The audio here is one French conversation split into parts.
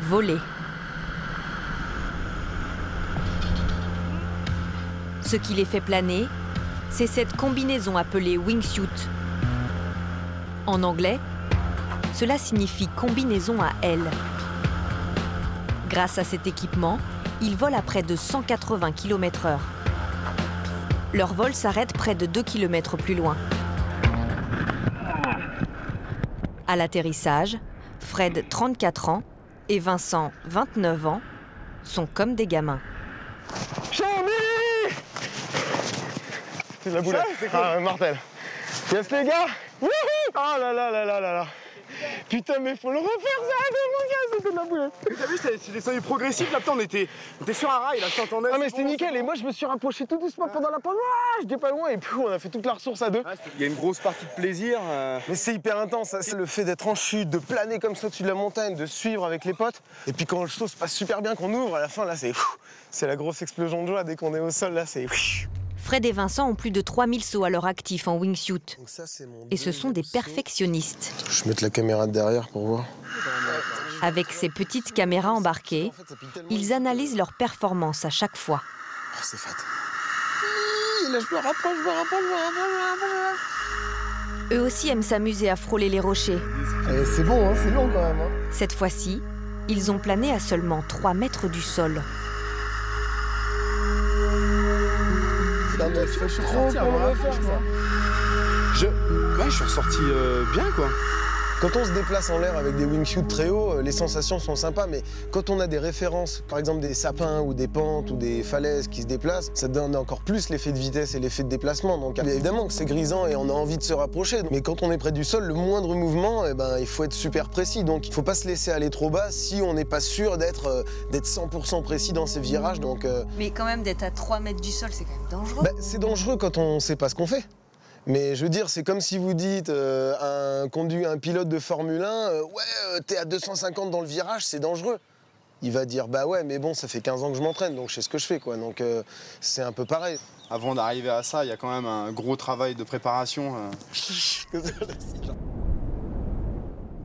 voler. Ce qui les fait planer, c'est cette combinaison appelée wingsuit. En anglais, cela signifie combinaison à ailes. Grâce à cet équipement, ils volent à près de 180 km/h. Leur vol s'arrête près de 2 km plus loin. À l'atterrissage, Fred, 34 ans, et Vincent, 29 ans, sont comme des gamins. Chambly! C'est de la boulette. Ah, mortel. Yes les gars! Wouhou! Oh là là là là là là! Putain, mais faut le refaire ça, mon gars, c'était de la boulette. T'as vu, c'est descendu progressif, là, on était sur un rail, là, je t'entendais. Ah mais c'était nickel, et moi je me suis rapproché tout doucement pendant la pause, j'étais pas loin, et puis on a fait toute la ressource à deux. Il y a une grosse partie de plaisir. Mais c'est hyper intense, ça, c'est le fait d'être en chute, de planer comme ça au-dessus de la montagne, de suivre avec les potes. Et puis quand le show se passe super bien, qu'on ouvre, à la fin, là, c'est la grosse explosion de joie dès qu'on est au sol, là, c'est... Fred et Vincent ont plus de 3000 sauts à leur actif en wingsuit. Et ce sont des perfectionnistes. Je vais mettre la caméra derrière pour voir. Avec ces petites caméras embarquées, ils analysent leur performance à chaque fois. Oh, c'est fat. Là, je me rapproche. Eux aussi aiment s'amuser à frôler les rochers. C'est bon, hein, c'est long quand même. Hein. Cette fois-ci, ils ont plané à seulement 3 mètres du sol. Je suis ressorti bien, quoi. Quand on se déplace en l'air avec des wingsuits très hauts, les sensations sont sympas, mais quand on a des références, par exemple des sapins ou des pentes ou des falaises qui se déplacent, ça donne encore plus l'effet de vitesse et l'effet de déplacement. Donc évidemment que c'est grisant et on a envie de se rapprocher, mais quand on est près du sol, le moindre mouvement, il faut être super précis. Donc il ne faut pas se laisser aller trop bas si on n'est pas sûr d'être 100% précis dans ces virages. Donc, Mais quand même, d'être à 3 mètres du sol, c'est quand même dangereux. C'est dangereux quand on ne sait pas ce qu'on fait. Mais je veux dire, c'est comme si vous dites à un pilote de Formule 1, t'es à 250 dans le virage, c'est dangereux. Il va dire, bah ouais, mais bon, ça fait 15 ans que je m'entraîne, donc je sais ce que je fais, quoi. Donc c'est un peu pareil. Avant d'arriver à ça, il y a quand même un gros travail de préparation.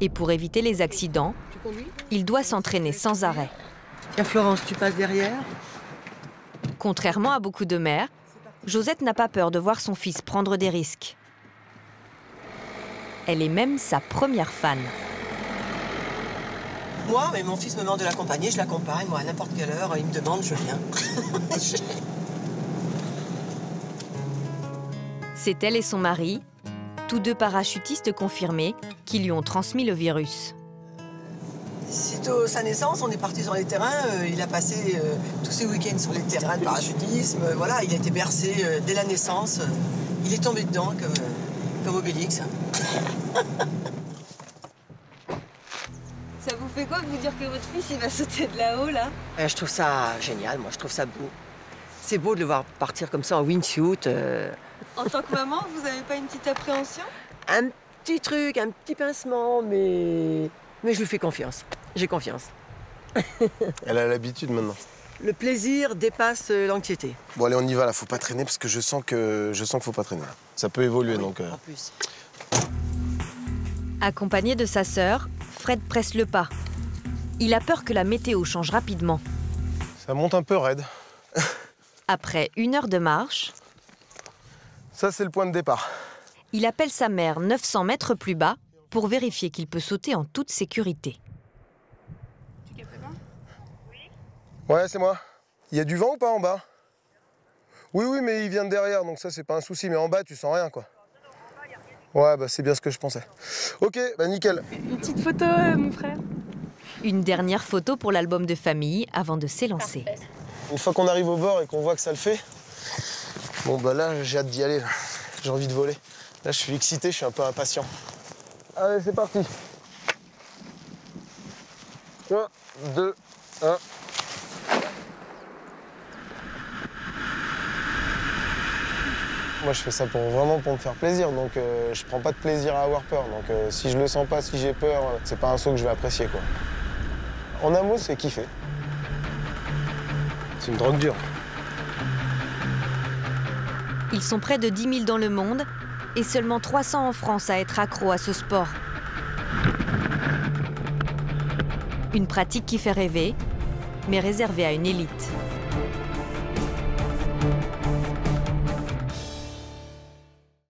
Et pour éviter les accidents, il doit s'entraîner sans arrêt. Tiens, Florence, tu passes derrière. Contrairement à beaucoup de mères, Josette n'a pas peur de voir son fils prendre des risques. Elle est même sa première fan. Moi, mais mon fils me demande de l'accompagner, je l'accompagne. Moi, à n'importe quelle heure, il me demande, je viens. C'est elle et son mari, tous deux parachutistes confirmés, qui lui ont transmis le virus. Sitôt sa naissance, on est parti sur les terrains. Il a passé tous ses week-ends sur les terrains de parachutisme. Voilà, il a été bercé dès la naissance. Il est tombé dedans comme Obélix. Ça vous fait quoi de vous dire que votre fils, il va sauter de là-haut, là? Je trouve ça génial, moi, je trouve ça beau. C'est beau de le voir partir comme ça en wingsuit. En tant que maman, vous avez pas une petite appréhension? Un petit truc, un petit pincement, mais je lui fais confiance. J'ai confiance. Elle a l'habitude maintenant. Le plaisir dépasse l'anxiété. Bon allez, on y va là, faut pas traîner parce que je sens qu'il faut pas traîner. Ça peut évoluer donc. En plus. Accompagné de sa sœur, Fred presse le pas. Il a peur que la météo change rapidement. Ça monte un peu raide. Après 1 heure de marche, Ça c'est le point de départ. il appelle sa mère 900 mètres plus bas pour vérifier qu'il peut sauter en toute sécurité. Ouais, c'est moi. Il y a du vent ou pas en bas? Oui, mais il vient de derrière, donc ça c'est pas un souci. Mais en bas, tu sens rien, quoi. Ouais, bah c'est bien ce que je pensais. Ok, bah nickel. Une petite photo, mon frère. Une dernière photo pour l'album de famille avant de s'élancer. Une fois qu'on arrive au bord et qu'on voit que ça le fait, bon bah là, j'ai hâte d'y aller. J'ai envie de voler. Là, je suis excité, je suis un peu impatient. Allez, c'est parti. 1, 2, 1. Moi, je fais ça vraiment pour me faire plaisir, donc je prends pas de plaisir à avoir peur. Donc si je le sens pas, si j'ai peur, c'est pas un saut que je vais apprécier, quoi. En un mot, c'est kiffer. C'est une drogue dure. Ils sont près de 10 000 dans le monde et seulement 300 en France à être accros à ce sport. Une pratique qui fait rêver, mais réservée à une élite.